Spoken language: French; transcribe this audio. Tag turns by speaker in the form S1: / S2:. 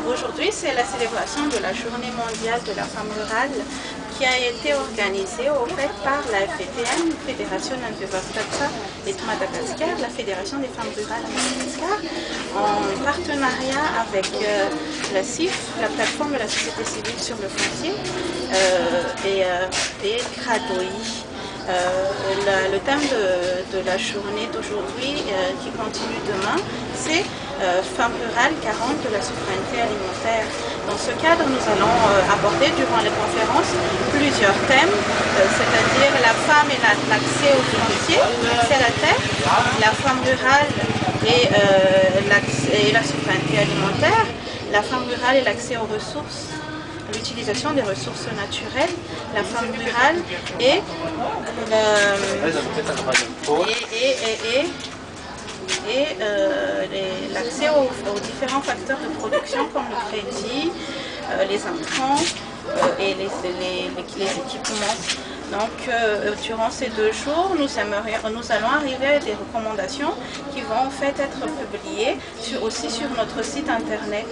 S1: Aujourd'hui, c'est la célébration de la Journée mondiale de la femme rurale qui a été organisée au fait par la FETM, Fédération Antiovatsa et Madagascar, la Fédération des femmes rurales à Madagascar, en partenariat avec la CIF, la plateforme de la société civile sur le foncier, et CRADOI. Le thème de la journée d'aujourd'hui, qui continue demain, c'est Femmes rurales, garante de la souveraineté alimentaire. Dans ce cadre, nous allons aborder durant les conférences plusieurs thèmes, c'est-à-dire la femme et l'accès au foncier, l'accès à la terre, la femme rurale et la souveraineté alimentaire, la femme rurale et l'accès aux ressources, l'utilisation des ressources naturelles, la femme rurale et l'accès aux différents facteurs de production comme le crédit, les intrants et les équipements. Donc durant ces 2 jours, nous allons arriver à des recommandations qui vont en fait être publiées aussi sur notre site internet.